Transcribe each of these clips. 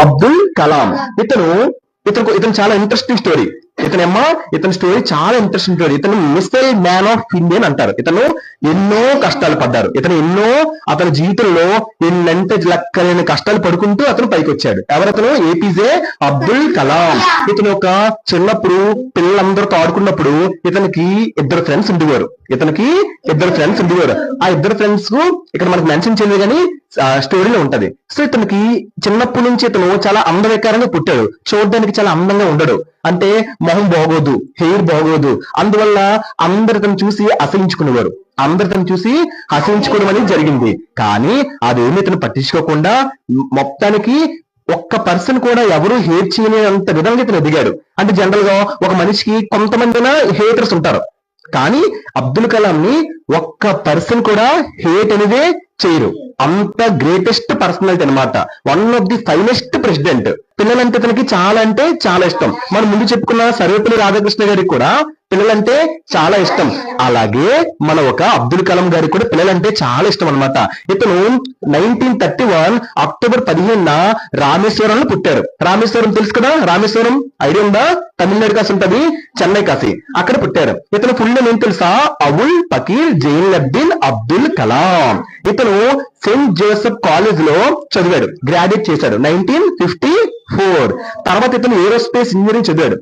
అబ్దుల్ కలాం. ఇతను చాలా interesting story. ఇతని స్టోరీ చాలా ఇంట్రెస్టింగ్ స్టోరీ. ఇతను మిసైల్ మ్యాన్ ఆఫ్ ఇండియన్ అంటారు. ఇతను ఎన్నో కష్టాలు పడ్డారు. అతని జీవితంలో ఎన్నంటే లెక్కలేని కష్టాలు పడుకుంటూ అతను పైకి వచ్చాడు. ఎవరతను? ఏపీజే అబ్దుల్ కలాం. ఇతను ఒక చిన్నప్పుడు పిల్లలందరితో ఆడుకున్నప్పుడు ఇతనికి ఇద్దరు ఫ్రెండ్స్ ఉండేవారు. ఆ ఇద్దరు ఫ్రెండ్స్ ఇక్కడ మనకు మెన్షన్ చేయలేదు కానీ స్టోరీలో ఉంటది. సో ఇతనికి చిన్నప్పటి నుంచి ఇతను చాలా అందవికారంగా పుట్టాడు. చూడడానికి చాలా అందంగా ఉండడు. అంటే మొహం బాగోదు, హెయిర్ బాగోదు. అందువల్ల అందరు ఇతను చూసి అసహించుకునేవారు. అనేది జరిగింది. కానీ అదేమి ఇతను పట్టించుకోకుండా మొత్తానికి ఒక్క పర్సన్ కూడా ఎవరు హేట్ చేయలేనంత విధంగా ఇతను ఎదిగాడు. అంటే జనరల్ గా ఒక మనిషికి కొంతమంది హేటర్స్ ఉంటారు. కానీ అబ్దుల్ కలాం ని ఒక్క పర్సన్ కూడా హేట్ అనేదే చేయరు. అంత గ్రేటెస్ట్ పర్సనాలిటీ అనమాట. One of the finest president. పిల్లలంటే ఇతనికి చాలా అంటే చాలా ఇష్టం. మనం ముందు చెప్పుకున్న సర్వేపల్లి రాధాకృష్ణ గారికి కూడా పిల్లలంటే చాలా ఇష్టం. అలాగే మన ఒక అబ్దుల్ కలాం గారికి కూడా పిల్లలంటే చాలా ఇష్టం అనమాట. ఇతను 1931 అక్టోబర్ 15న రామేశ్వరంలో పుట్టారు. రామేశ్వరం తెలుసు కదా, రామేశ్వరం ఐడియా ఉందా? తమిళనాడు కాసి ఉంటది, చెన్నై కాసి, అక్కడ పుట్టారు. ఇతను ఫుల్ నేమ్ ఏం తెలుసా? అబుల్ పకీర్ జైనుద్దీన్ అబ్దుల్ కలాం. ఇతను సెయింట్ జోసెఫ్ కాలేజ్ లో చదివాడు, గ్రాడ్యుయేట్ చేశాడు 1954. తర్వాత ఇతను ఏరోస్పేస్ ఇంజనీరింగ్ చదివాడు.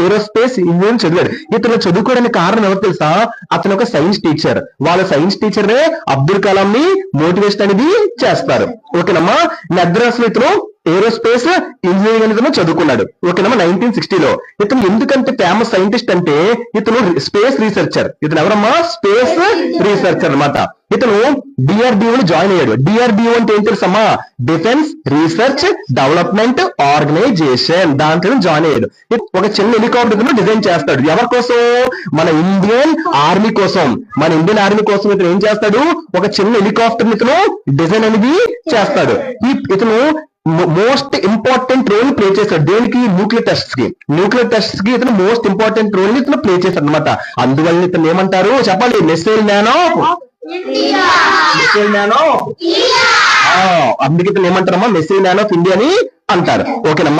ఏరోస్పేస్ ఇంజనీరింగ్ చదివాడు. ఇతను చదువుకోవడానికి కారణం ఎవరు తెలుసా? అతను ఒక సైన్స్ టీచర్. వాళ్ళ సైన్స్ టీచరే అబ్దుల్ కలాం ని మోటివేషన్ అనేది చేస్తారు. ఓకేనమ్మా. మద్రాస్ లో ఇతను ఏరోస్పేస్ ఇంజనీరింగ్ అనేది చదువుకున్నాడు. ఓకేనమ్మా. 1960లో ఇతను ఎందుకంటే ఫేమస్ సైంటిస్ట్ అంటే ఇతను స్పేస్ రీసెర్చర్. ఇతను ఎవరమ్మా? స్పేస్ రీసెర్చర్ అనమాట. ఇతను డిఆర్డిఓ జాయిన్ అయ్యాడు. డిఆర్డిఓ అంటే ఏం తెలుసమ్మా? Defence research development organisation. దాంట్లో జాయిన్ అయ్యాడు. ఒక చిన్న హెలికాప్టర్ ఇతను డిజైన్ చేస్తాడు. ఎవరి కోసం? మన ఇండియన్ ఆర్మీ కోసం. ఇతను ఏం చేస్తాడు? ఒక చిన్న హెలికాప్టర్ ఇతను డిజైన్ అనేది చేస్తాడు. ఇతను మోస్ట్ ఇంపార్టెంట్ రోల్ ప్లే చేస్తాడు. దేనికి? న్యూక్లియర్ టెస్ట్స్ కి ఇతను మోస్ట్ ఇంపార్టెంట్ రోల్ ఇతను ప్లే చేస్తాడు అనమాట. అందువల్ల ఇతను ఏమంటారు చెప్పాలి? మిసైల్ మ్యాన్ ఆఫ్ అందుకే ఇతను ఏమంటారమ్మా? మిసైల్ మ్యాన్ ఆఫ్ ఇండియా అని అంటారు. ఓకేనమ్మా.